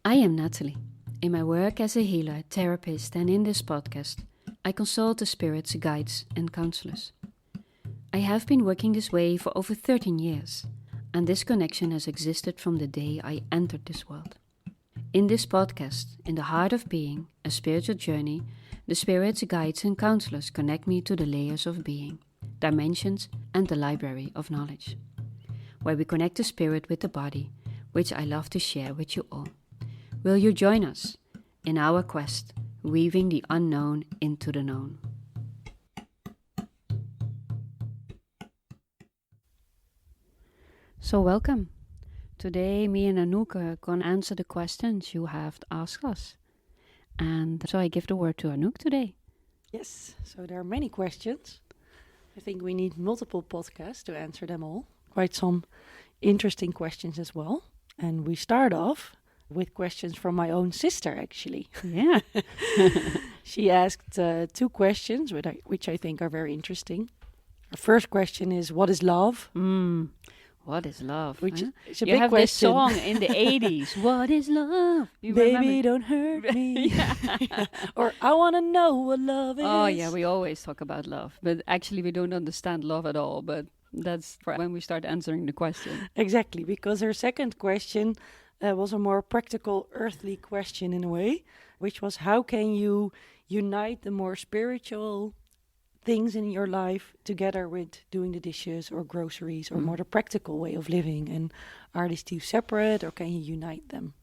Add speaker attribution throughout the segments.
Speaker 1: I am Natalie. In my work as a healer, therapist, and in this podcast, I consult the spirits, guides, and counselors. I have been working this way for over 13 years, and this connection has existed from the day I entered this world. In this podcast, In the Heart of Being, a spiritual journey, the spirits, guides, and counselors connect me to the layers of being, dimensions, and the library of knowledge, where we connect the spirit with the body, which I love to share with you all. Will you join us in our quest, weaving the unknown into the known? So welcome. Today me and Anouk are going to answer the questions you have asked us. And so I give the word to Anouk today.
Speaker 2: Yes, so there are many questions. I think we need multiple podcasts to answer them all. Quite some interesting questions as well. And we start off with questions from my own sister, actually.
Speaker 1: Yeah.
Speaker 2: She asked two questions, which I think are very interesting. Her first question is, what is love?
Speaker 1: What is love?
Speaker 2: Which
Speaker 1: huh?
Speaker 2: is a
Speaker 1: You
Speaker 2: big
Speaker 1: have
Speaker 2: question.
Speaker 1: this song in the 80s. What is love? You
Speaker 2: Baby,
Speaker 1: remember?
Speaker 2: don't hurt me. Or I want to know what love is.
Speaker 1: Oh yeah, we always talk about love, but actually we don't understand love at all. But that's for when we start answering the question.
Speaker 2: Exactly, because her second question was a more practical, earthly question in a way, which was how can you unite the more spiritual things in your life together with doing the dishes or groceries or more the practical way of living? And are these two separate or can you unite them?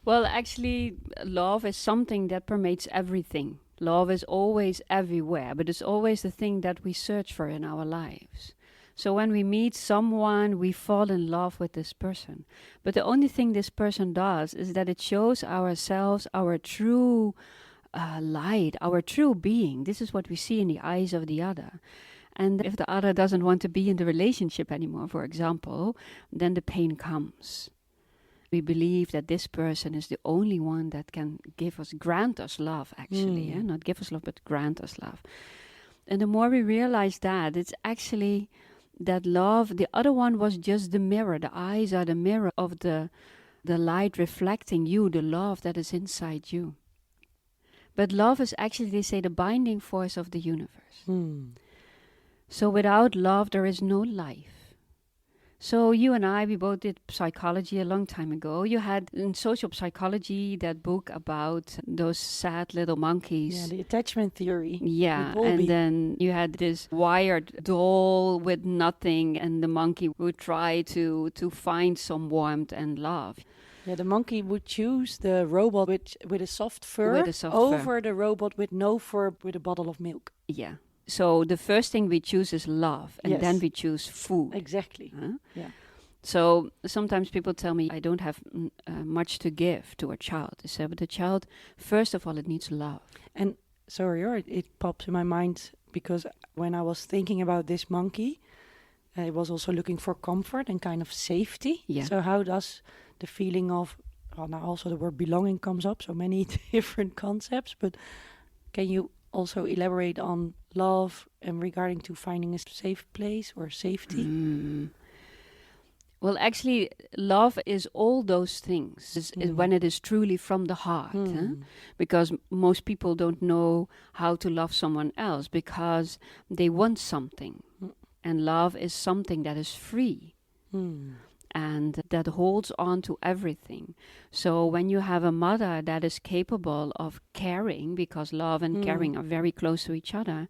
Speaker 1: Well, actually, love is something that permeates everything. Love is always everywhere, but it's always the thing that we search for in our lives. So when we meet someone, we fall in love with this person. But the only thing this person does is that it shows ourselves our true light, our true being. This is what we see in the eyes of the other. And if the other doesn't want to be in the relationship anymore, for example, then the pain comes. We believe that this person is the only one that can grant us love, actually. Not give us love, but grant us love. And the more we realize that, it's actually that love, the other one was just the mirror. The eyes are the mirror of the light reflecting you, the love that is inside you. But love is actually, they say, the binding force of the universe. So without love, there is no life. So you and I, we both did psychology a long time ago. You had in social psychology that book about those sad little monkeys.
Speaker 2: Yeah, the attachment theory.
Speaker 1: Yeah,
Speaker 2: with Bowlby.
Speaker 1: and then you had this wired doll with nothing, and the monkey would try to find some warmth and love.
Speaker 2: Yeah, the monkey would choose the robot with a soft fur
Speaker 1: With a soft
Speaker 2: over the robot with no fur with a bottle of milk.
Speaker 1: Yeah. So the first thing we choose is love, and
Speaker 2: Yes.
Speaker 1: then we choose food.
Speaker 2: Exactly.
Speaker 1: Huh?
Speaker 2: Yeah.
Speaker 1: So sometimes people tell me I don't have much to give to a child. They say, but the child, first of all, it needs love.
Speaker 2: And sorry, it pops in my mind because when I was thinking about this monkey, I was also looking for comfort and kind of safety.
Speaker 1: Yeah.
Speaker 2: So how does the feeling of, well, now also the word belonging comes up, so many different concepts, but can you also elaborate on love and regarding to finding a safe place or safety?
Speaker 1: Well, actually, love is all those things is when it is truly from the heart. Huh? Because most people don't know how to love someone else because they want something. And love is something that is free. And that holds on to everything. So when you have a mother that is capable of caring, because love and caring are very close to each other,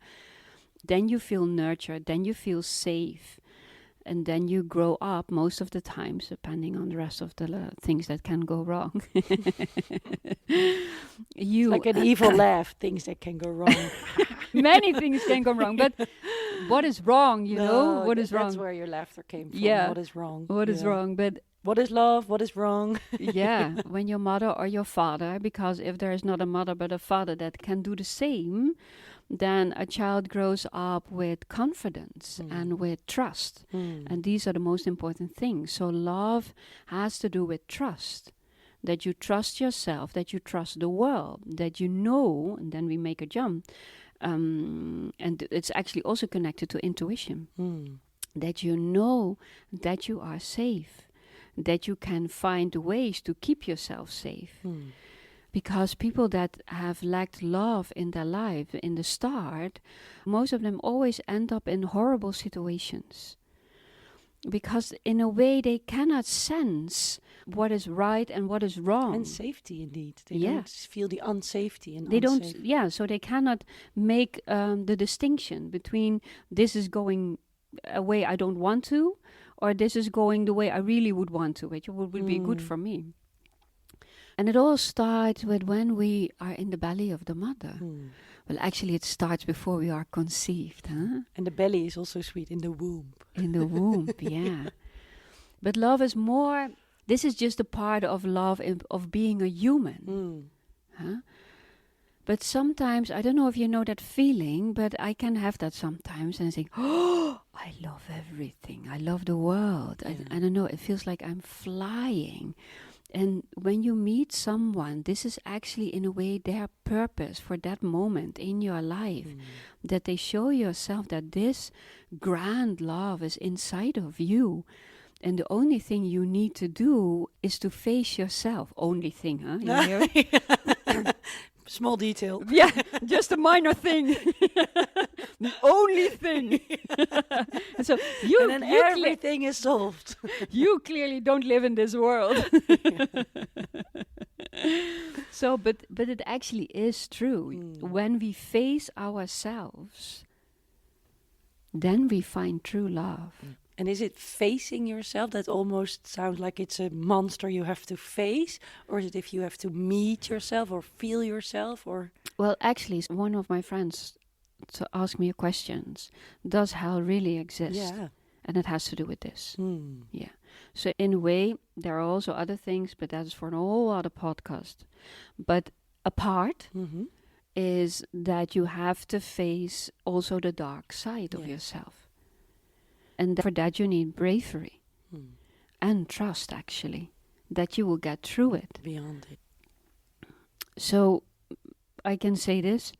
Speaker 1: then you feel nurtured, then you feel safe. And then you grow up most of the times, depending on the rest of the things that can go wrong.
Speaker 2: Like an evil laugh, things that can go wrong.
Speaker 1: Many things can go wrong, but what is wrong, you know? What is wrong?
Speaker 2: That's where your laughter came from.
Speaker 1: Yeah.
Speaker 2: What is wrong?
Speaker 1: What is wrong? But
Speaker 2: what is love? What is wrong?
Speaker 1: yeah, when your mother or your father, because if there is not a mother but a father that can do the same, then a child grows up with confidence and with trust. And these are the most important things. So love has to do with trust. That you trust yourself, that you trust the world, that you know, and then we make a jump. And it's actually also connected to intuition. That you know that you are safe. that you can find ways to keep yourself safe. Because people that have lacked love in their life in the start, most of them always end up in horrible situations. Because in a way they cannot sense what is right and what is wrong.
Speaker 2: And safety, indeed. They
Speaker 1: Yeah.
Speaker 2: don't feel the unsafety and
Speaker 1: They
Speaker 2: unsafe.
Speaker 1: don't, yeah, so they cannot make the distinction between this is going a way I don't want to, or this is going the way I really would want to, which would be good for me. And it all starts with when we are in the belly of the mother. Well, actually, it starts before we are conceived, huh?
Speaker 2: And the belly is also sweet, in the womb.
Speaker 1: In the womb, yeah. But love is more, this is just a part of love, of being a human. Huh? But sometimes, I don't know if you know that feeling, but I can have that sometimes and think, oh, I love everything. I love the world.
Speaker 2: Yeah.
Speaker 1: I don't know, it feels like I'm flying. And when you meet someone, this is actually in a way their purpose for that moment in your life. That they show yourself that this grand love is inside of you. And the only thing you need to do is to face yourself. Only thing, huh? You hear it?
Speaker 2: Small detail.
Speaker 1: Yeah, just a minor thing. The only thing. And so
Speaker 2: And then everything is solved.
Speaker 1: you clearly don't live in this world. So, but it actually is true. When we face ourselves, then we find true love.
Speaker 2: And is it facing yourself that almost sounds like it's a monster you have to face? Or is it if you have to meet yourself or feel yourself? Or
Speaker 1: Well, actually, one of my friends asked me a question. Does hell really exist?
Speaker 2: yeah.
Speaker 1: And it has to do with this. Yeah. So in a way, there are also other things, but that is for an whole other podcast. But a part is that you have to face also the dark side of yourself. And for that you need bravery and trust, actually, that you will get through it.
Speaker 2: Beyond it.
Speaker 1: So I can say this.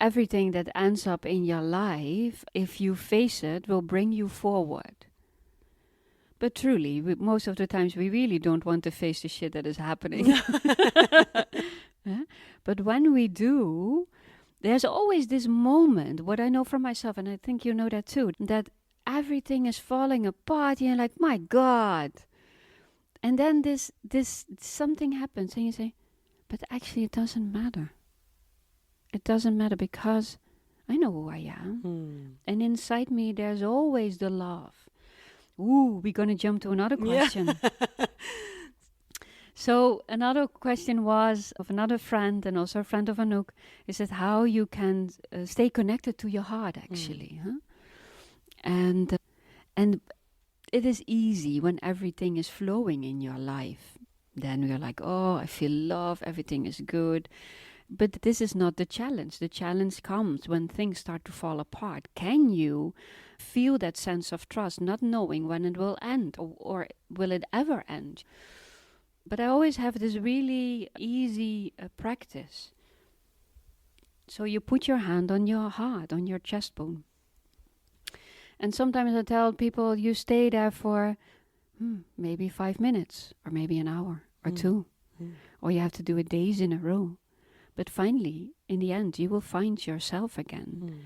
Speaker 1: Everything that ends up in your life, if you face it, will bring you forward. But truly, most of the times we really don't want to face the shit that is happening. But when we do, there's always this moment, what I know from myself, and I think you know that too, that everything is falling apart, and you're like, my God. And then this something happens, and you say, but actually it doesn't matter. It doesn't matter because I know who I am. And inside me, there's always the love. Ooh, we're going to jump to another question. Yeah. So another question was of another friend and also a friend of Anouk, is that how you can stay connected to your heart, actually. Huh? And it is easy when everything is flowing in your life. Then we're like, oh, I feel love, everything is good. But this is not the challenge. The challenge comes when things start to fall apart. Can you feel that sense of trust, not knowing when it will end or will it ever end? But I always have this really easy practice. So you put your hand on your heart, on your chest bone. And sometimes I tell people you stay there for maybe 5 minutes or maybe an hour or 2. Or you have to do it days in a row. But finally, in the end, you will find yourself again.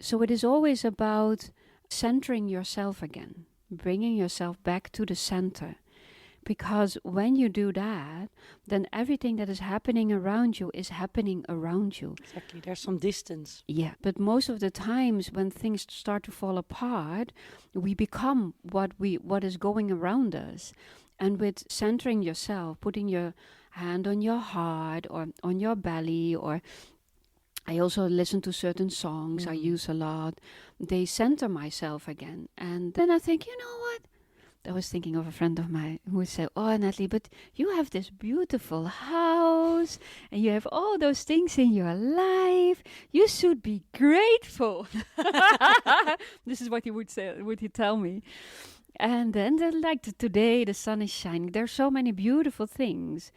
Speaker 1: So it is always about centering yourself again, bringing yourself back to the center. Because when you do that, then everything that is happening around you is happening around you.
Speaker 2: Exactly, there's some distance.
Speaker 1: Yeah, but most of the times when things start to fall apart, we become what is going around us. And with centering yourself, putting your hand on your heart or on your belly, or I also listen to certain songs I use a lot. They center myself again. And then I think, you know what? I was thinking of a friend of mine who would say, oh, Natalie, but you have this beautiful house and you have all those things in your life. You should be grateful. This is what he would say, would he tell me. And then like today, the sun is shining. There's so many beautiful things.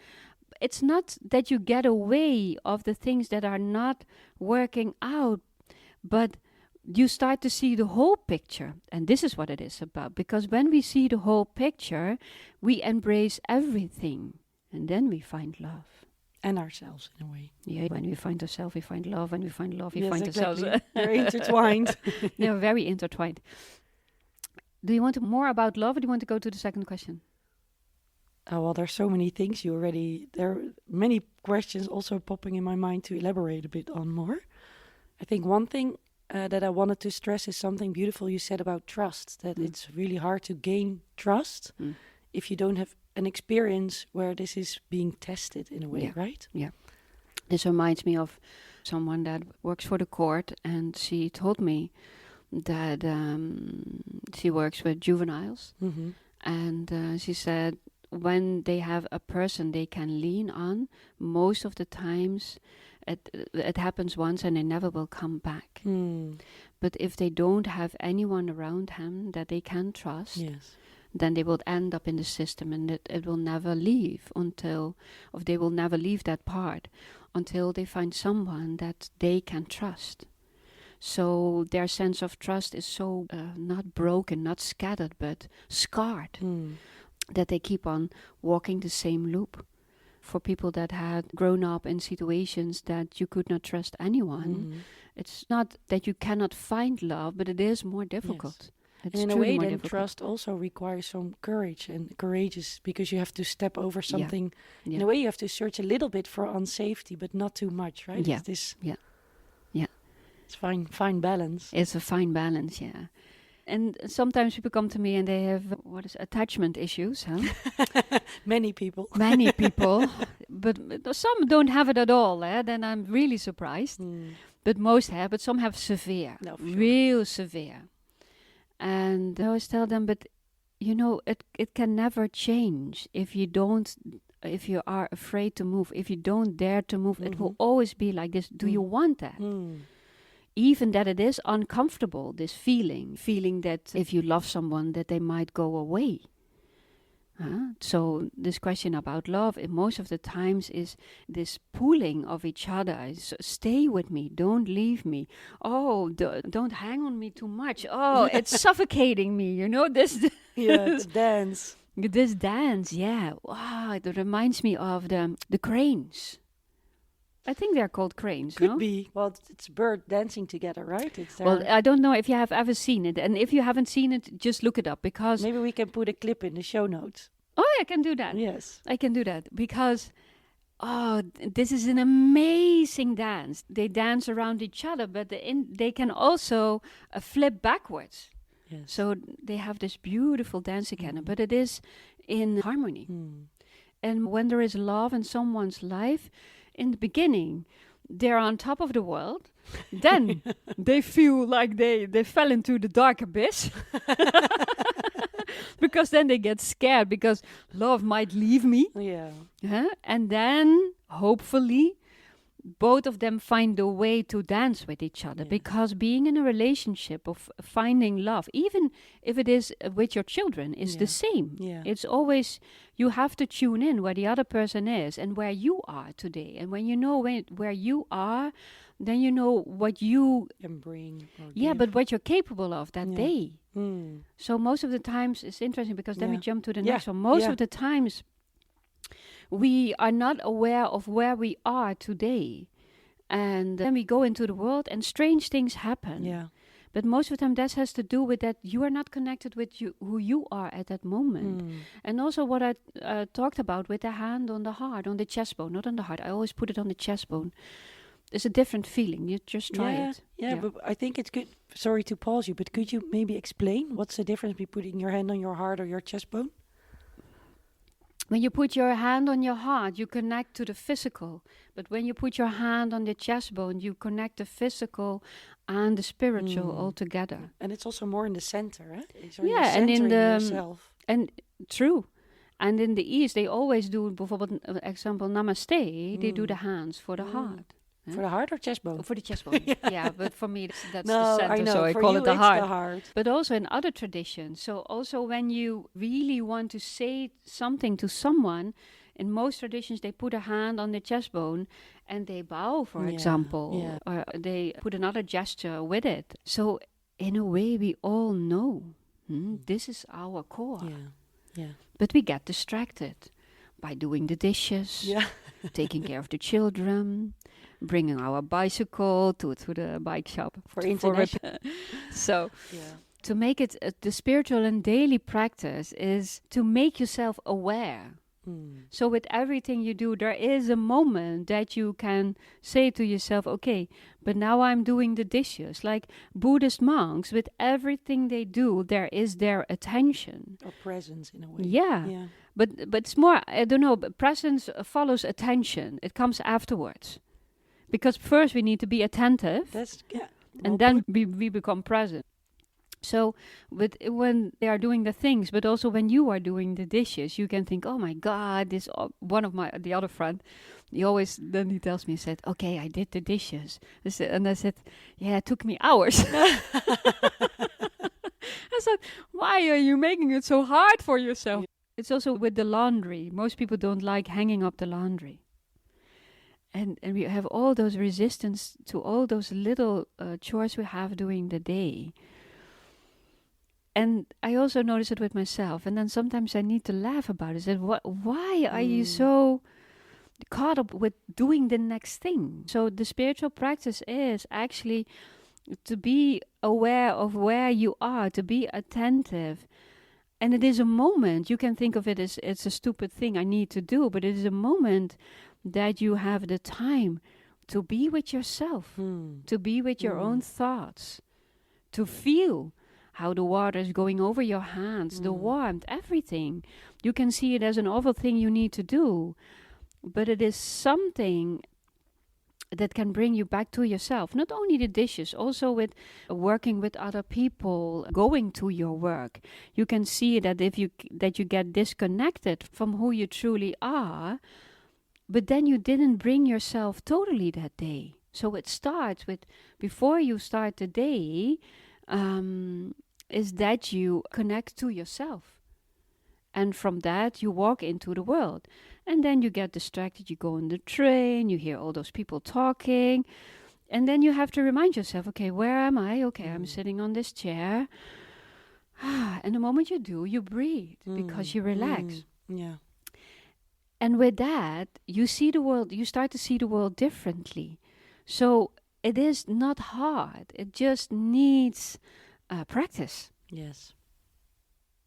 Speaker 1: It's not that you get away of the things that are not working out, but you start to see the whole picture. And this is what it is about. Because when we see the whole picture, we embrace everything. And then we find love.
Speaker 2: And ourselves, in a way.
Speaker 1: Yeah, when we find ourselves, we find love. When we find love, we
Speaker 2: Yes,
Speaker 1: find
Speaker 2: exactly.
Speaker 1: ourselves.
Speaker 2: They're intertwined.
Speaker 1: They're very intertwined. Do you want to more about love, or do you want to go to the second question?
Speaker 2: Oh, well, there's so many things there are many questions also popping in my mind to elaborate a bit on more. I think one thing that I wanted to stress is something beautiful you said about trust, that it's really hard to gain trust if you don't have an experience where this is being tested in a way, right?
Speaker 1: Yeah. This reminds me of someone that works for the court, and she told me that she works with juveniles.
Speaker 2: Mm-hmm.
Speaker 1: And she said when they have a person they can lean on, most of the times it happens once and they never will come back. But if they don't have anyone around them that they can trust, then they will end up in the system, and it will never leave they will never leave that part until they find someone that they can trust. So their sense of trust is so not broken, not scattered, but scarred, that they keep on walking the same loop. For people that had grown up in situations that you could not trust anyone, it's not that you cannot find love, but it is more difficult.
Speaker 2: Yes.
Speaker 1: It's
Speaker 2: in a
Speaker 1: truly
Speaker 2: way,
Speaker 1: more
Speaker 2: then
Speaker 1: difficult.
Speaker 2: trust also requires some courage, and courageous because you have to step over something.
Speaker 1: Yeah.
Speaker 2: In a way, you have to search a little bit for unsafety, but not too much, right?
Speaker 1: Yeah.
Speaker 2: It's this,
Speaker 1: Yeah.
Speaker 2: it's fine balance.
Speaker 1: It's a fine balance, yeah. And sometimes people come to me and they have attachment issues, huh?
Speaker 2: Many people.
Speaker 1: Many people, but some don't have it at all. Then I'm really surprised. But most have, but some have severe,
Speaker 2: No, for sure.
Speaker 1: real severe. And I always tell them, but it can never change if you are afraid to move, if you don't dare to move. It will always be like this. Do you want that? Even that it is uncomfortable, this feeling that if you love someone that they might go away. So this question about love, most of the times is this pulling of each other. Stay with me, don't leave me. Oh, don't hang on me too much. Oh, it's suffocating me, this.
Speaker 2: Yeah, it's dance.
Speaker 1: This dance, yeah. Wow, it reminds me of the cranes. I think they're called cranes,
Speaker 2: Could
Speaker 1: no?
Speaker 2: be. Well, it's bird dancing together, right?
Speaker 1: Well, I don't know if you have ever seen it. And if you haven't seen it, just look it up, because...
Speaker 2: Maybe we can put a clip in the show notes.
Speaker 1: Oh, I can do that.
Speaker 2: Yes.
Speaker 1: I can do that, because... this is an amazing dance. They dance around each other, but they can also flip backwards.
Speaker 2: Yes.
Speaker 1: So they have this beautiful dance again, but it is in harmony. And when there is love in someone's life, in the beginning, they're on top of the world. Then they feel like they fell into the dark abyss. Because then they get scared because love might leave me.
Speaker 2: Yeah.
Speaker 1: And then, hopefully, both of them find a way to dance with each other.
Speaker 2: Yes.
Speaker 1: Because being in a relationship of finding love, even if it is with your children, is the same.
Speaker 2: Yeah.
Speaker 1: It's always, you have to tune in where the other person is and where you are today. And when you know where you are, then you know what you
Speaker 2: can bring.
Speaker 1: but what you're capable of that day.
Speaker 2: Mm.
Speaker 1: So most of the times, it's interesting because then we jump to the next one. Most of the times, we are not aware of where we are today. And then we go into the world and strange things happen.
Speaker 2: Yeah.
Speaker 1: But most of the time that has to do with that you are not connected with who you are at that moment. And also what I talked about with the hand on the heart, on the chest bone, not on the heart. I always put it on the chest bone. It's a different feeling. You just try it.
Speaker 2: Yeah, but I think it's good. Sorry to pause you, but could you maybe explain what's the difference between putting your hand on your heart or your chest bone?
Speaker 1: When you put your hand on your heart, you connect to the physical. But when you put your hand on the chest bone, you connect the physical and the spiritual all together.
Speaker 2: And it's also more in the center, eh? So
Speaker 1: and in the
Speaker 2: yourself.
Speaker 1: And true. And in the East, they always do, bijvoorbeeld, example, namaste. They do the hands for the heart.
Speaker 2: For the heart or chest bone?
Speaker 1: For the chest bone, yeah. But for me, that's
Speaker 2: no,
Speaker 1: the center,
Speaker 2: I know.
Speaker 1: so I
Speaker 2: for
Speaker 1: call
Speaker 2: you,
Speaker 1: it the
Speaker 2: it's
Speaker 1: heart.
Speaker 2: the heart.
Speaker 1: But also in other traditions. So also when you really want to say something to someone, in most traditions, they put a hand on the chest bone and they bow, for
Speaker 2: Yeah,
Speaker 1: example,
Speaker 2: yeah.
Speaker 1: or they put another gesture with it. So, in a way, we all know this is our core.
Speaker 2: Yeah, yeah.
Speaker 1: But we get distracted by doing the dishes,
Speaker 2: Yeah.
Speaker 1: taking care of the children, bringing our bicycle to the bike shop
Speaker 2: For
Speaker 1: repair.
Speaker 2: international.
Speaker 1: So,
Speaker 2: Yeah.
Speaker 1: to make it the spiritual and daily practice is to make yourself aware. So with everything you do, there is a moment that you can say to yourself, okay, but now I'm doing the dishes. Like Buddhist monks, with everything they do, there is their attention.
Speaker 2: Or presence in a way.
Speaker 1: Yeah.
Speaker 2: Yeah.
Speaker 1: But it's more, I don't know, but presence follows attention. It comes afterwards. Because first we need to be attentive,
Speaker 2: That's yeah.
Speaker 1: and then we become present. So, when they are doing the things, but also when you are doing the dishes, you can think, "Oh my God!" One of the other friend, he tells me, he said, "Okay, I did the dishes," and I said, "Yeah, it took me hours." I said, "Why are you making it so hard for yourself?"
Speaker 2: Yeah.
Speaker 1: It's also with the laundry. Most people don't like hanging up the laundry. And we have all those resistance to all those little chores we have during the day. And I also notice it with myself. And then sometimes I need to laugh about it. Said, why are you so caught up with doing the next thing? So the spiritual practice is actually to be aware of where you are, to be attentive. And it is a moment, you can think of it as it's a stupid thing I need to do, but it is a moment that you have the time to be with yourself, to be with your own thoughts, to feel how the water is going over your hands, the warmth, everything. You can see it as an awful thing you need to do, but it is something that can bring you back to yourself. Not only the dishes, also with working with other people, going to your work. You can see that that you get disconnected from who you truly are, but then you didn't bring yourself totally that day. So it starts with, before you start the day, is that you connect to yourself. And from that, you walk into the world. And then you get distracted. You go on the train, you hear all those people talking. And then you have to remind yourself, okay, where am I? Okay, I'm sitting on this chair. And the moment you do, you breathe because you relax.
Speaker 2: Yeah.
Speaker 1: And with that, you start to see the world differently. So it is not hard. It just needs practice.
Speaker 2: Yes.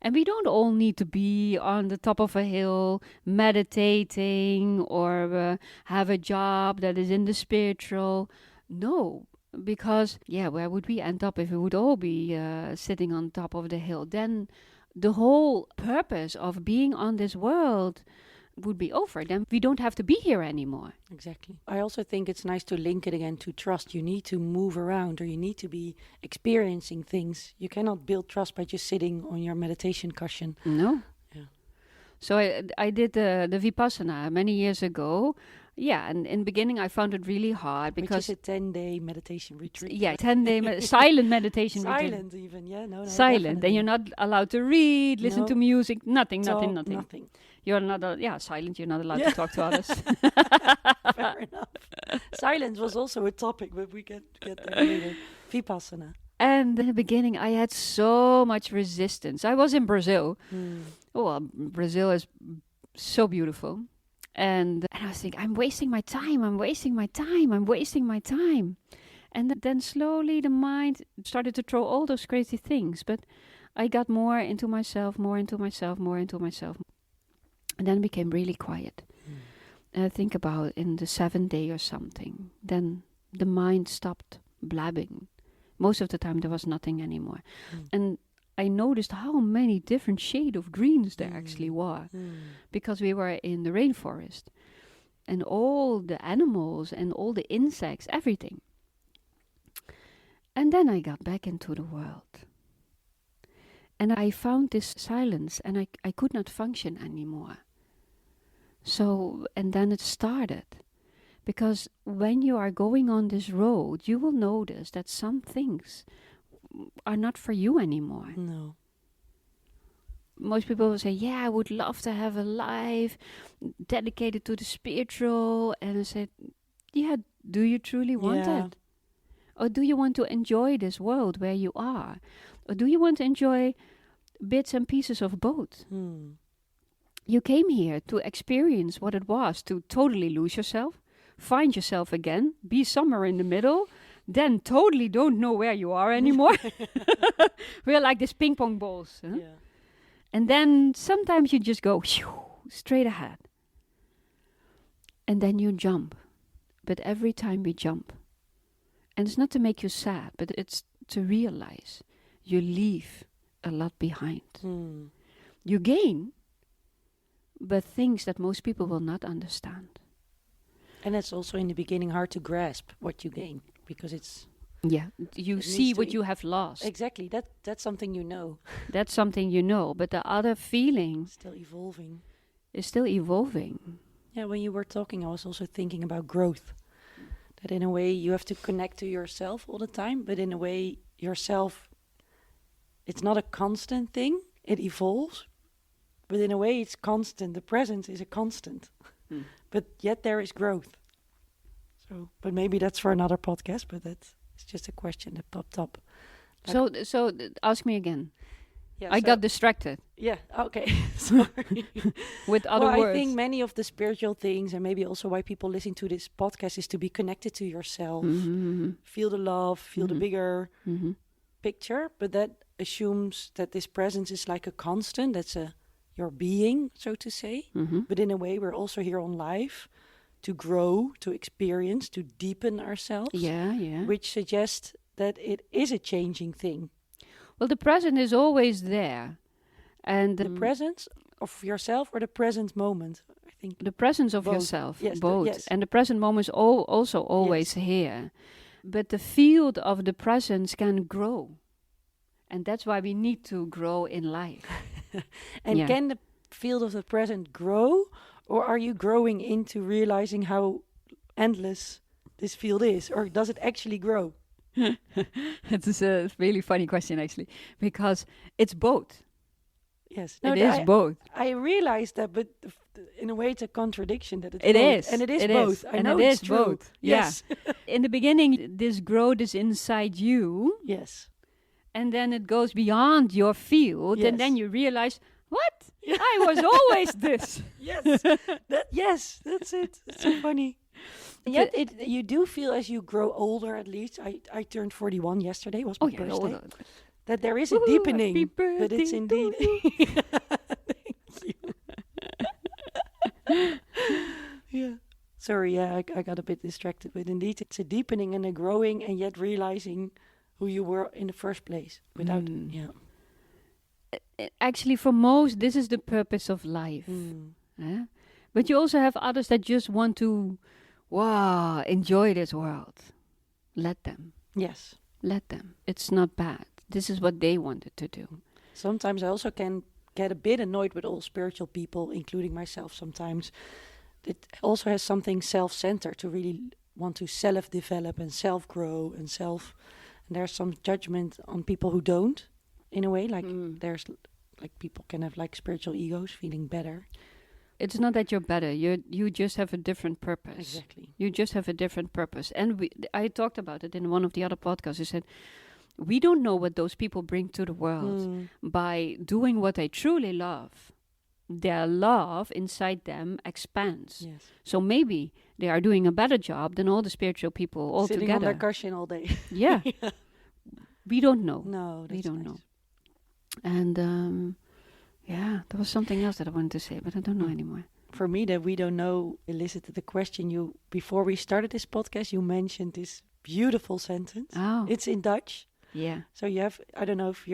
Speaker 1: And we don't all need to be on the top of a hill meditating or have a job that is in the spiritual. No, because, where would we end up if we would all be sitting on top of the hill? Then the whole purpose of being on this world would be over. Then we don't have to be here anymore.
Speaker 2: Exactly. I also think it's nice to link it again to trust. You need to move around, or you need to be experiencing things. You cannot build trust by just sitting on your meditation cushion.
Speaker 1: No.
Speaker 2: Yeah.
Speaker 1: So I did the Vipassana many years ago. Yeah, and in the beginning I found it really hard because...
Speaker 2: Which is a 10-day meditation retreat.
Speaker 1: Yeah, 10-day silent meditation retreat.
Speaker 2: Silent even, yeah. No,
Speaker 1: silent.
Speaker 2: Definitely.
Speaker 1: And you're not allowed to read, listen to music, nothing.
Speaker 2: Nothing.
Speaker 1: You're not, silent, you're not allowed to talk to others.
Speaker 2: Fair enough. Silence was also a topic, but we get there later. Vipassana.
Speaker 1: And in the beginning, I had so much resistance. I was in Brazil. Brazil is so beautiful. And I was thinking, I'm wasting my time. And then slowly the mind started to throw all those crazy things. But I got more into myself. And then became really quiet. And I think about in the 7th day or something, then the mind stopped blabbing. Most of the time there was nothing anymore. And I noticed how many different shades of greens there actually were. Because we were in the rainforest. And all the animals and all the insects, everything. And then I got back into the world. And I found this silence and I could not function anymore. So, and then it started. Because when you are going on this road, you will notice that some things are not for you anymore.
Speaker 2: No.
Speaker 1: most people will say, yeah, I would love to have a life dedicated to the spiritual. And I said, yeah, do you truly want
Speaker 2: Yeah.
Speaker 1: it? Or do you want to enjoy this world where you are? Or do you want to enjoy bits and pieces of both? You came here to experience what it was to totally lose yourself, find yourself again, be somewhere in the middle, then totally don't know where you are anymore. We're like these ping pong balls. Huh?
Speaker 2: Yeah.
Speaker 1: And then sometimes you just go straight ahead. And then you jump. But every time we jump, and it's not to make you sad, but it's to realize you leave a lot behind. You gain, but things that most people will not understand.
Speaker 2: And it's also in the beginning hard to grasp what you gain because it's
Speaker 1: You
Speaker 2: it
Speaker 1: see
Speaker 2: needs to
Speaker 1: what you have lost.
Speaker 2: exactly that's something you know.
Speaker 1: That's something you know, but the other feeling
Speaker 2: Still evolving.
Speaker 1: is still evolving.
Speaker 2: Yeah, when you were talking, I was also thinking about growth. That in a way you have to connect to yourself all the time, but in a way yourself, it's not a constant thing. It evolves, but in a way it's constant. The presence is a constant, but yet there is growth. So, but maybe that's for another podcast. But it's just a question that popped up.
Speaker 1: So ask me again.
Speaker 2: Yeah,
Speaker 1: I got distracted
Speaker 2: Yeah. Okay. Sorry.
Speaker 1: with other
Speaker 2: Well,
Speaker 1: words.
Speaker 2: I think many of the spiritual things, and maybe also why people listen to this podcast, is to be connected to yourself, feel the love, feel the bigger picture. But that assumes that this presence is like a constant. That's your being, so to say. But in a way, we're also here on life to grow, to experience, to deepen ourselves.
Speaker 1: Yeah.
Speaker 2: Which suggests that it is a changing thing.
Speaker 1: Well, the present is always there. And
Speaker 2: The presence of yourself or the present moment, I think.
Speaker 1: the presence of
Speaker 2: Both.
Speaker 1: yourself,
Speaker 2: Yes,
Speaker 1: both.
Speaker 2: yes.
Speaker 1: And the present moment is also always here. But the field of the presence can grow. And that's why we need to grow in life.
Speaker 2: And can the field of the present grow, or are you growing into realizing how endless this field is, or does it actually grow?
Speaker 1: It's a really funny question, actually, because it's both.
Speaker 2: Yes,
Speaker 1: It is both.
Speaker 2: I realize that, but in a way, it's a contradiction that it's
Speaker 1: It
Speaker 2: both.
Speaker 1: is.
Speaker 2: And it is
Speaker 1: It
Speaker 2: both.
Speaker 1: is.
Speaker 2: I
Speaker 1: And
Speaker 2: know
Speaker 1: it
Speaker 2: it's
Speaker 1: is
Speaker 2: true.
Speaker 1: both.
Speaker 2: Yes.
Speaker 1: In the beginning, this growth is inside you,
Speaker 2: Yes.
Speaker 1: and then it goes beyond your field, and then
Speaker 2: Yes.
Speaker 1: you realize, what? I was always this.
Speaker 2: Yes. Yes, that's it. It's so funny. And yet, you do feel as you grow older, at least. I turned 41 yesterday, was my birthday. That there is a deepening, but it's indeed. Thank you. Yeah. Sorry, I got a bit distracted, but indeed it's a deepening and a growing, and yet realizing who you were in the first place without. Yeah.
Speaker 1: Actually, for most, this is the purpose of life. But you also have others that just want to, enjoy this world. Let them.
Speaker 2: Yes.
Speaker 1: Let them. It's not bad. This is what they wanted to do.
Speaker 2: Sometimes I also can get a bit annoyed with all spiritual people, including myself sometimes. It also has something self-centered to really want to self-develop and self-grow and there's some judgment on people who don't, in a way. Like there's like people can have like spiritual egos, feeling better.
Speaker 1: It's not that you're better. You just have a different purpose.
Speaker 2: Exactly.
Speaker 1: You just have a different purpose. And I talked about it in one of the other podcasts. I said, we don't know what those people bring to the world by doing what they truly love. Their love inside them expands.
Speaker 2: Yes.
Speaker 1: So maybe they are doing a better job than all the spiritual people all
Speaker 2: Sitting
Speaker 1: together.
Speaker 2: on their cushion all day.
Speaker 1: Yeah. We don't know.
Speaker 2: No,
Speaker 1: we don't
Speaker 2: nice.
Speaker 1: know. And there was something else that I wanted to say, but I don't know anymore.
Speaker 2: For me, that we don't know elicited the question before we started this podcast. You mentioned this beautiful sentence.
Speaker 1: Oh.
Speaker 2: It's in Dutch.
Speaker 1: Yeah.
Speaker 2: So you have, I don't know if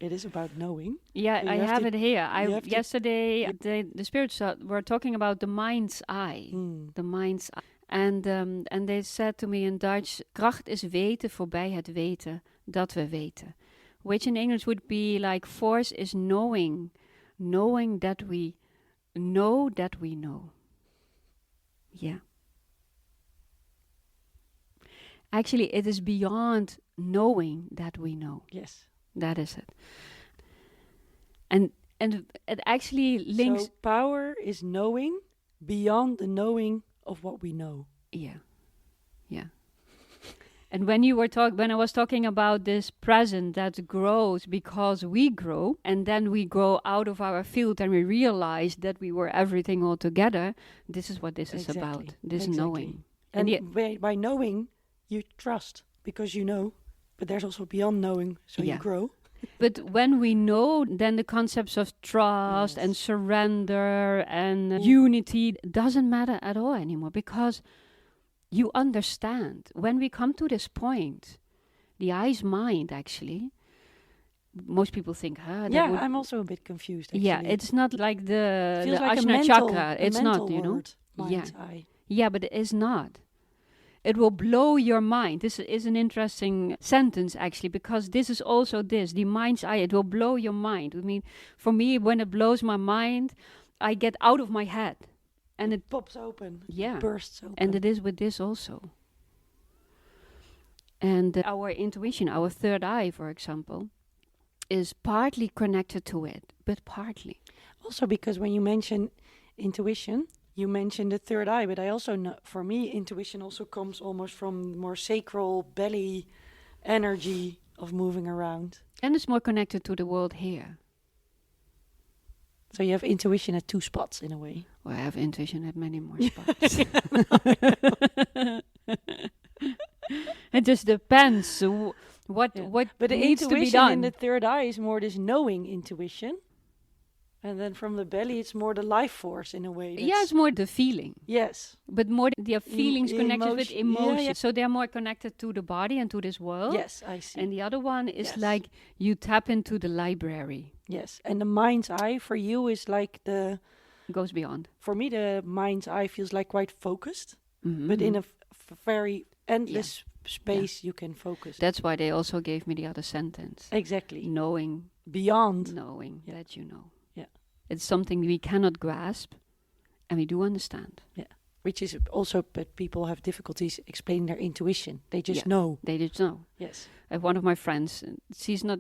Speaker 2: it is about knowing.
Speaker 1: Yeah,
Speaker 2: You
Speaker 1: I have it here. Yesterday,
Speaker 2: Yeah.
Speaker 1: the spirits were talking about the mind's eye. The mind's eye. And they said to me in Dutch, kracht is weten voorbij het weten dat we weten. Which in English would be like force is knowing that we know that we know. Yeah. Actually, it is beyond knowing that we know.
Speaker 2: Yes.
Speaker 1: That is it. And And it actually links.
Speaker 2: So power is knowing beyond the knowing of what we know.
Speaker 1: Yeah, yeah. And when I was talking about this present that grows because we grow, and then we grow out of our field and we realize that we were everything all together, this is what this is about, this knowing.
Speaker 2: And
Speaker 1: yet,
Speaker 2: by knowing, you trust because you know, but there's also beyond knowing, so you grow.
Speaker 1: But when we know, then the concepts of trust and surrender and unity doesn't matter at all anymore, because you understand. When we come to this point, the I's mind actually, most people think,
Speaker 2: I'm also a bit confused, actually.
Speaker 1: Yeah, it's not like the
Speaker 2: like
Speaker 1: Ajna chakra. It's not, you know.
Speaker 2: Mind's eye.
Speaker 1: Yeah, but it is not. It will blow your mind. This is an interesting sentence, actually, because this is also this. The mind's eye, it will blow your mind. I mean, for me, when it blows my mind, I get out of my head. And it
Speaker 2: pops open.
Speaker 1: Yeah.
Speaker 2: It bursts open.
Speaker 1: And it is with this also. And our intuition, our third eye, for example, is partly connected to it, but partly.
Speaker 2: Also because when you mention intuition, you mentioned the third eye, but I also know, for me, intuition also comes almost from more sacral belly energy of moving around.
Speaker 1: And it's more connected to the world here.
Speaker 2: So you have intuition at two spots in a way.
Speaker 1: Well, I have intuition at many more spots. It just depends what
Speaker 2: but the
Speaker 1: needs to be
Speaker 2: intuition
Speaker 1: done.
Speaker 2: in the third eye is more this knowing intuition. And then from the belly, it's more the life force in a way.
Speaker 1: Yeah, it's more the feeling.
Speaker 2: Yes.
Speaker 1: But more the feelings connected with emotion.
Speaker 2: Yeah.
Speaker 1: So they're more connected to the body and to this world.
Speaker 2: Yes, I see.
Speaker 1: And the other one is like you tap into the library.
Speaker 2: Yes. And the mind's eye for you is like
Speaker 1: goes beyond.
Speaker 2: For me, the mind's eye feels like quite focused. But in a very endless space, you can focus.
Speaker 1: That's why they also gave me the other sentence.
Speaker 2: Exactly.
Speaker 1: Knowing.
Speaker 2: Beyond.
Speaker 1: Knowing that you know.
Speaker 2: It's
Speaker 1: something we cannot grasp, and we do understand.
Speaker 2: Yeah, which is also, but people have difficulties explaining their intuition. They just know.
Speaker 1: They just know.
Speaker 2: Yes.
Speaker 1: I have one of my friends, she's not,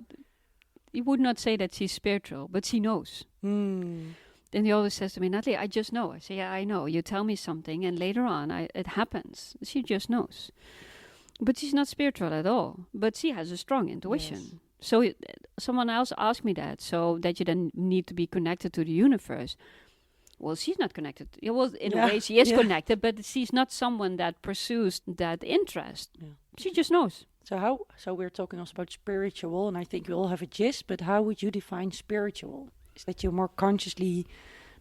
Speaker 1: you would not say that she's spiritual, but she knows. And he always says to me, Natalie, I just know. I say, yeah, I know. You tell me something, and later on, it happens. She just knows. But she's not spiritual at all, but she has a strong intuition. Yes. So someone else asked me that, so that you then need to be connected to the universe. Well, she's not connected. Well, in a way, she is connected, but she's not someone that pursues that interest. Yeah. She just knows.
Speaker 2: So we're talking also about spiritual, and I think we all have a gist, but how would you define spiritual? Is that you more consciously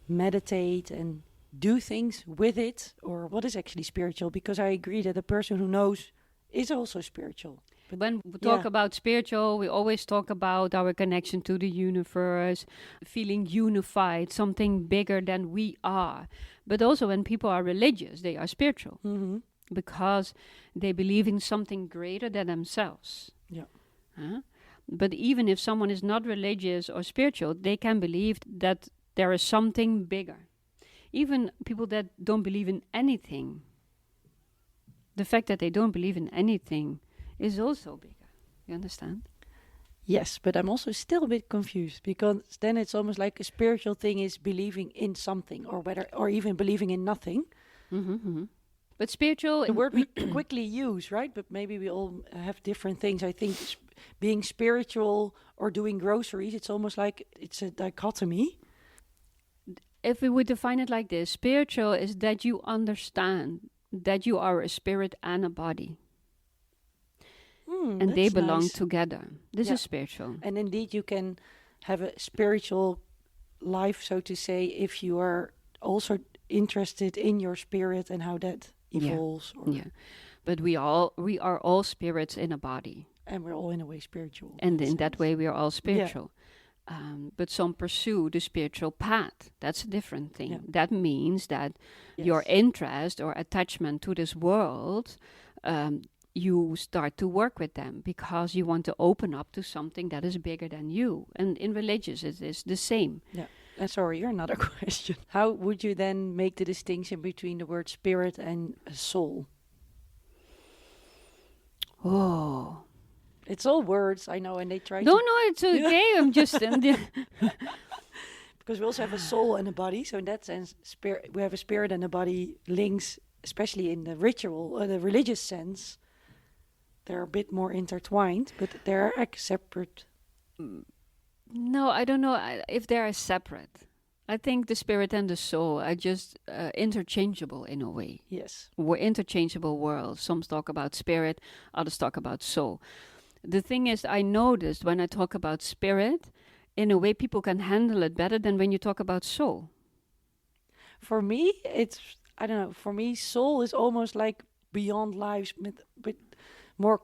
Speaker 2: meditate and do things with it, or what is actually spiritual? Because I agree that a person who knows is also spiritual.
Speaker 1: But when we talk about spiritual, we always talk about our connection to the universe, feeling unified, something bigger than we are. But also when people are religious, they are spiritual because they believe in something greater than themselves. Yeah. But even if someone is not religious or spiritual, they can believe that there is something bigger. Even people that don't believe in anything, the fact that they don't believe in anything is also bigger. You understand?
Speaker 2: Yes, but I'm also still a bit confused, because then it's almost like a spiritual thing is believing in something, or even believing in nothing.
Speaker 1: But spiritual,
Speaker 2: the word we quickly use, right? But maybe we all have different things. I think being spiritual or doing groceries, it's almost like it's a dichotomy.
Speaker 1: If we would define it like this, spiritual is that you understand that you are a spirit and a body. And they belong together. This is spiritual.
Speaker 2: And indeed, you can have a spiritual life, so to say, if you are also interested in your spirit and how that evolves.
Speaker 1: But we are all spirits in a body.
Speaker 2: And we're all in a way spiritual.
Speaker 1: And in that way, we are all spiritual. But some pursue the spiritual path. That's a different thing. Yeah. That means that your interest or attachment to this world, you start to work with them because you want to open up to something that is bigger than you. And in religious, it is the same.
Speaker 2: Yeah. Sorry, another question. How would you then make the distinction between the word spirit and soul?
Speaker 1: Oh.
Speaker 2: It's all words, I know, and they try
Speaker 1: No, it's okay. I'm just...
Speaker 2: Because we also have a soul and a body. So in that sense, spirit, we have a spirit and a body links, especially in the ritual or the religious sense. They're a bit more intertwined, but they're separate.
Speaker 1: No, I don't know if they are separate. I think the spirit and the soul are just interchangeable in a way.
Speaker 2: Yes.
Speaker 1: We're interchangeable worlds. Some talk about spirit, others talk about soul. The thing is, I noticed when I talk about spirit, in a way people can handle it better than when you talk about soul.
Speaker 2: For me, I don't know. For me, soul is almost like beyond lives, with more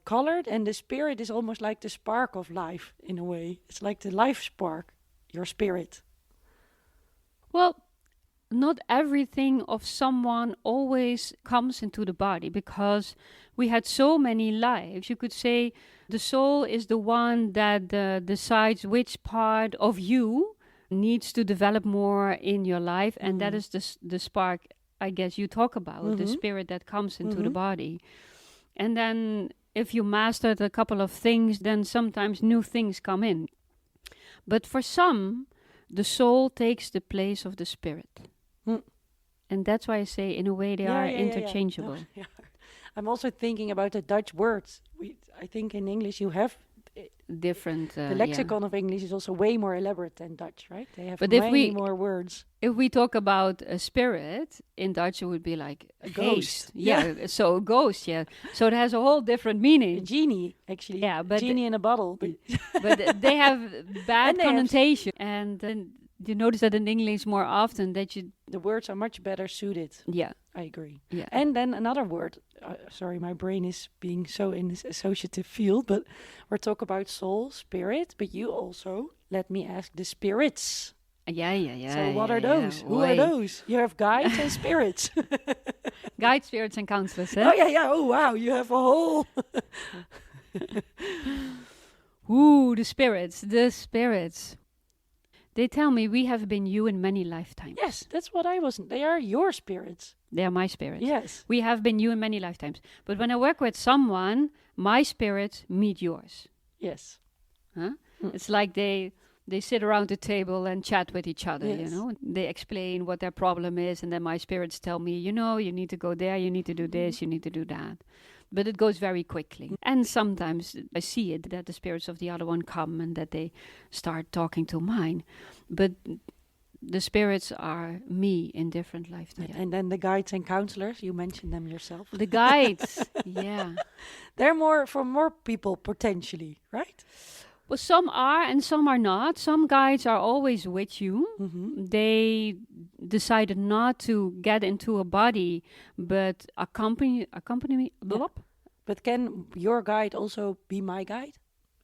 Speaker 2: colored, and the spirit is almost like the spark of life in a way. It's like the life spark, your spirit.
Speaker 1: Well, not everything of someone always comes into the body because we had so many lives. You could say the soul is the one that decides which part of you needs to develop more in your life, and that is the spark, I guess, you talk about, the spirit that comes into the body. And then if you mastered a couple of things, then sometimes new things come in. But for some, the soul takes the place of the spirit. And that's why I say, in a way, they are interchangeable.
Speaker 2: Yeah. I'm also thinking about the Dutch words. I think in English you have
Speaker 1: different.
Speaker 2: The lexicon of English is also way more elaborate than Dutch, right? They have
Speaker 1: but
Speaker 2: many more words.
Speaker 1: If we talk about a spirit, in Dutch it would be like
Speaker 2: a ghost.
Speaker 1: Yeah, so a ghost, yeah. So it has a whole different meaning.
Speaker 2: A genie, actually.
Speaker 1: Yeah, but
Speaker 2: genie in a bottle.
Speaker 1: But they have bad connotation. And then you notice that in English more often that
Speaker 2: the words are much better suited.
Speaker 1: Yeah.
Speaker 2: I agree.
Speaker 1: Yeah.
Speaker 2: And then another word. Sorry, my brain is being so in this associative field, but we're talking about soul, spirit, but you also, let me ask, the spirits.
Speaker 1: Yeah.
Speaker 2: So what are those? Who are those? You have guides and spirits.
Speaker 1: Guides, spirits, and counselors, eh?
Speaker 2: Oh, yeah. Oh, wow. You have a whole...
Speaker 1: Ooh, the spirits. They tell me we have been you in many lifetimes.
Speaker 2: Yes, that's what I wasn't. They are your spirits.
Speaker 1: They are my spirits.
Speaker 2: Yes.
Speaker 1: We have been you in many lifetimes. But when I work with someone, my spirits meet yours.
Speaker 2: Yes.
Speaker 1: Huh? It's like they sit around the table and chat with each other,
Speaker 2: yes.
Speaker 1: They explain what their problem is, and then my spirits tell me, you need to go there, you need to do this, you need to do that. But it goes very quickly. And sometimes I see it, that the spirits of the other one come and that they start talking to mine. But the spirits are me in different lifetimes.
Speaker 2: Yeah. And then the guides and counselors, you mentioned them yourself.
Speaker 1: The guides, yeah.
Speaker 2: They're more for more people, potentially, right?
Speaker 1: Well, some are and some are not. Some guides are always with you. They decided not to get into a body, but accompany me.
Speaker 2: Yeah. But can your guide also be my guide,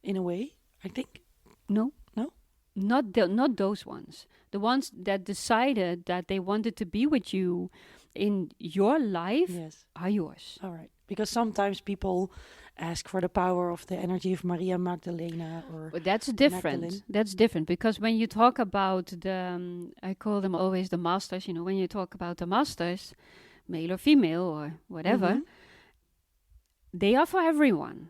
Speaker 2: in a way? I think.
Speaker 1: No.
Speaker 2: No.
Speaker 1: Not those ones. The ones that decided that they wanted to be with you in your life are yours.
Speaker 2: All right. Because sometimes people ask for the power of the energy of Maria Magdalena or
Speaker 1: but that's different.
Speaker 2: Magdalene.
Speaker 1: That's different because when you talk about the, I call them always the masters, when you talk about the masters, male or female or whatever, they are for everyone.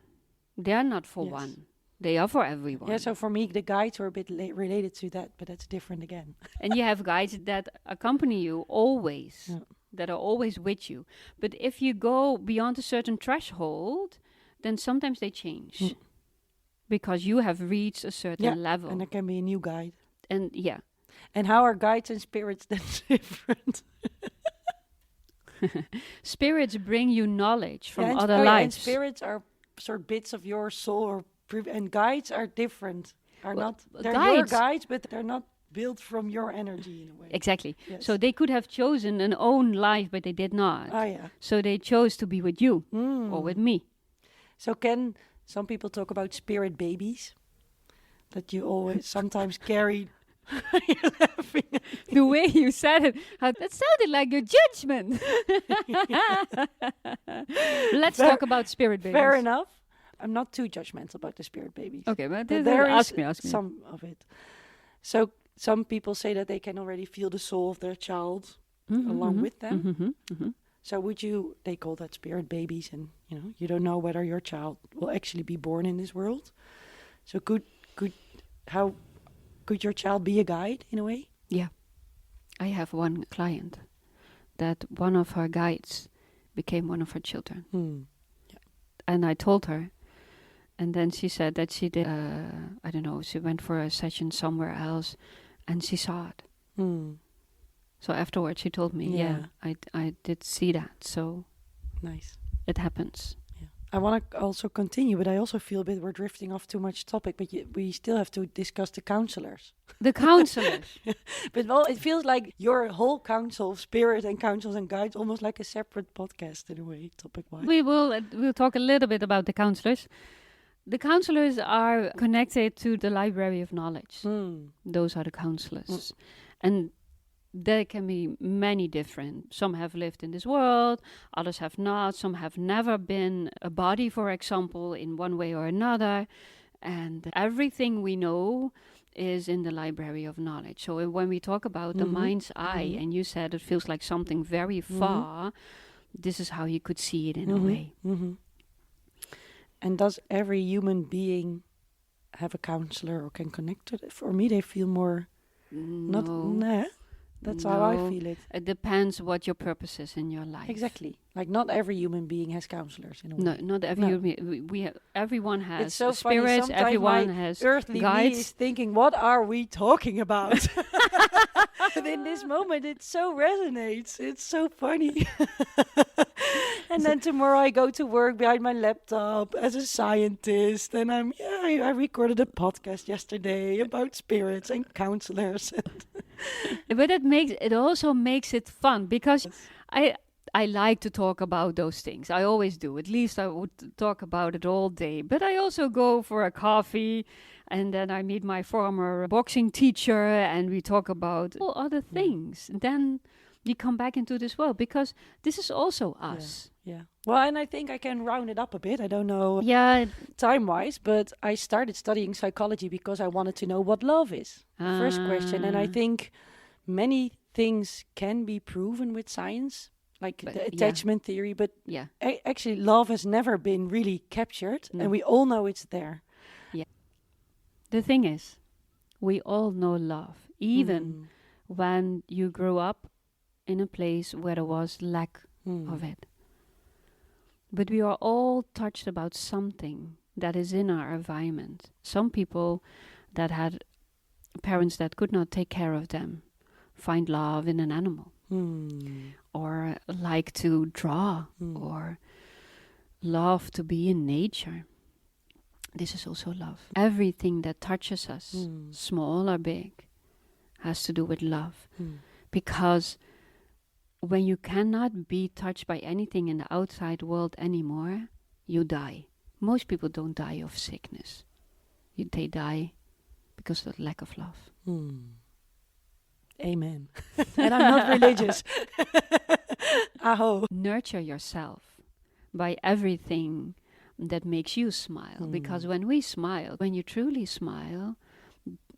Speaker 1: They are not for one. They are for everyone.
Speaker 2: Yeah, so for me, the guides are a bit related to that, but that's different again.
Speaker 1: And you have guides that accompany you always, that are always with you. But if you go beyond a certain threshold, then sometimes they change. Because you have reached a certain level.
Speaker 2: And there can be a new guide.
Speaker 1: And
Speaker 2: And how are guides and spirits then different?
Speaker 1: Spirits bring you knowledge from other lives.
Speaker 2: And spirits are sort of bits of your soul, and guides are different. They're your guides, but they're not built from your energy in a way.
Speaker 1: Exactly.
Speaker 2: Yes.
Speaker 1: So they could have chosen an own life, but they did not.
Speaker 2: Oh, yeah.
Speaker 1: So they chose to be with you or with me.
Speaker 2: So can some people talk about spirit babies that you always sometimes carry? You're laughing.
Speaker 1: The way you said it, that sounded like your judgment. Let's talk about spirit babies.
Speaker 2: Fair enough. I'm not too judgmental about the spirit babies.
Speaker 1: Okay, but
Speaker 2: there
Speaker 1: ask me.
Speaker 2: Some of it. So some people say that they can already feel the soul of their child along with them. So they call that spirit babies, and you don't know whether your child will actually be born in this world. So how could your child be a guide in a way?
Speaker 1: Yeah. I have one client that one of her guides became one of her children. And I told her, and then she said that she did, I don't know, she went for a session somewhere else and she saw it. So afterwards she told me, I did see that. So
Speaker 2: nice.
Speaker 1: It happens.
Speaker 2: I want to also continue, but I also feel a bit we're drifting off too much topic, but we still have to discuss the counselors.
Speaker 1: The counselors.
Speaker 2: But well, it feels like your whole counsel of spirit and counsels and guides almost like a separate podcast in a way, topic-wise.
Speaker 1: We'll talk a little bit about the counselors. The counselors are connected to the library of knowledge. Those are the counselors. And there can be many different. Some have lived in this world, others have not. Some have never been a body, for example, in one way or another. And everything we know is in the library of knowledge. So when we talk about the mind's eye, and you said it feels like something very far, this is how you could see it in a way.
Speaker 2: And does every human being have a counselor or can connect to it? For me, they feel more... That's how I feel it.
Speaker 1: It depends what your purpose is in your life.
Speaker 2: Exactly. Like not every human being has counselors in a way.
Speaker 1: No, not every human. Everyone has
Speaker 2: it's so
Speaker 1: spirits.
Speaker 2: Funny.
Speaker 1: Everyone has
Speaker 2: earthly
Speaker 1: guides.
Speaker 2: Me is thinking, what are we talking about? But in this moment, it so resonates. It's so funny. And then tomorrow I go to work behind my laptop as a scientist, and I recorded a podcast yesterday about spirits and counselors.
Speaker 1: But it also makes it fun because I like to talk about those things. I always do. At least I would talk about it all day. But I also go for a coffee, and then I meet my former boxing teacher, and we talk about all other things. Then we come back into this world because this is also us.
Speaker 2: Yeah. Well, and I think I can round it up a bit. I don't know time-wise, but I started studying psychology because I wanted to know what love is. First question. And I think many things can be proven with science, like the attachment theory, but actually love has never been really captured, and we all know it's there.
Speaker 1: Yeah. The thing is, we all know love, even when you grew up in a place where there was lack of it. But we are all touched about something that is in our environment. Some people that had parents that could not take care of them find love in an animal, or like to draw, or love to be in nature. This is also love. Everything that touches us, small or big, has to do with love. Because when you cannot be touched by anything in the outside world anymore, you die. Most people don't die of sickness. They die because of lack of love.
Speaker 2: Amen. And I'm not religious. Aho.
Speaker 1: Nurture yourself by everything that makes you smile. Because when we smile, when you truly smile,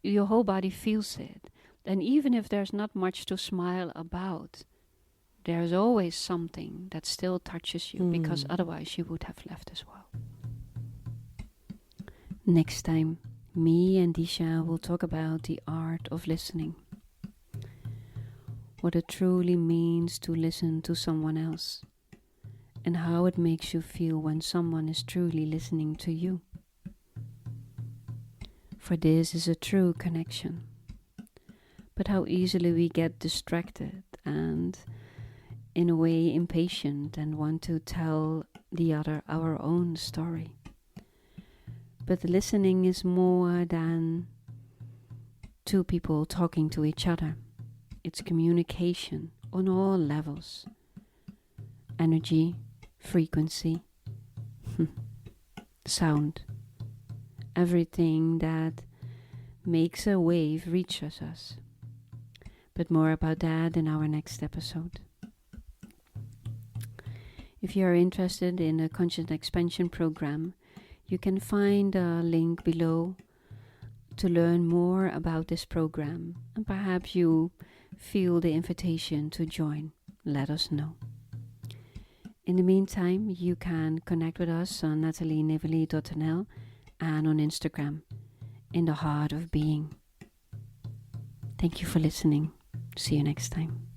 Speaker 1: your whole body feels it. And even if there's not much to smile about, there's always something that still touches you, because otherwise you would have left as well. Next time, me and Disha will talk about the art of listening. What it truly means to listen to someone else, and how it makes you feel when someone is truly listening to you. For this is a true connection. But how easily we get distracted and in a way impatient and want to tell the other our own story. But listening is more than two people talking to each other. It's communication on all levels. Energy, frequency, sound. Everything that makes a wave reaches us. But more about that in our next episode. If you are interested in the Conscious Expansion program, you can find a link below to learn more about this program, and perhaps you feel the invitation to join. Let us know. In the meantime, you can connect with us on natalienevely.nl and on Instagram, in the heart of being. Thank you for listening. See you next time.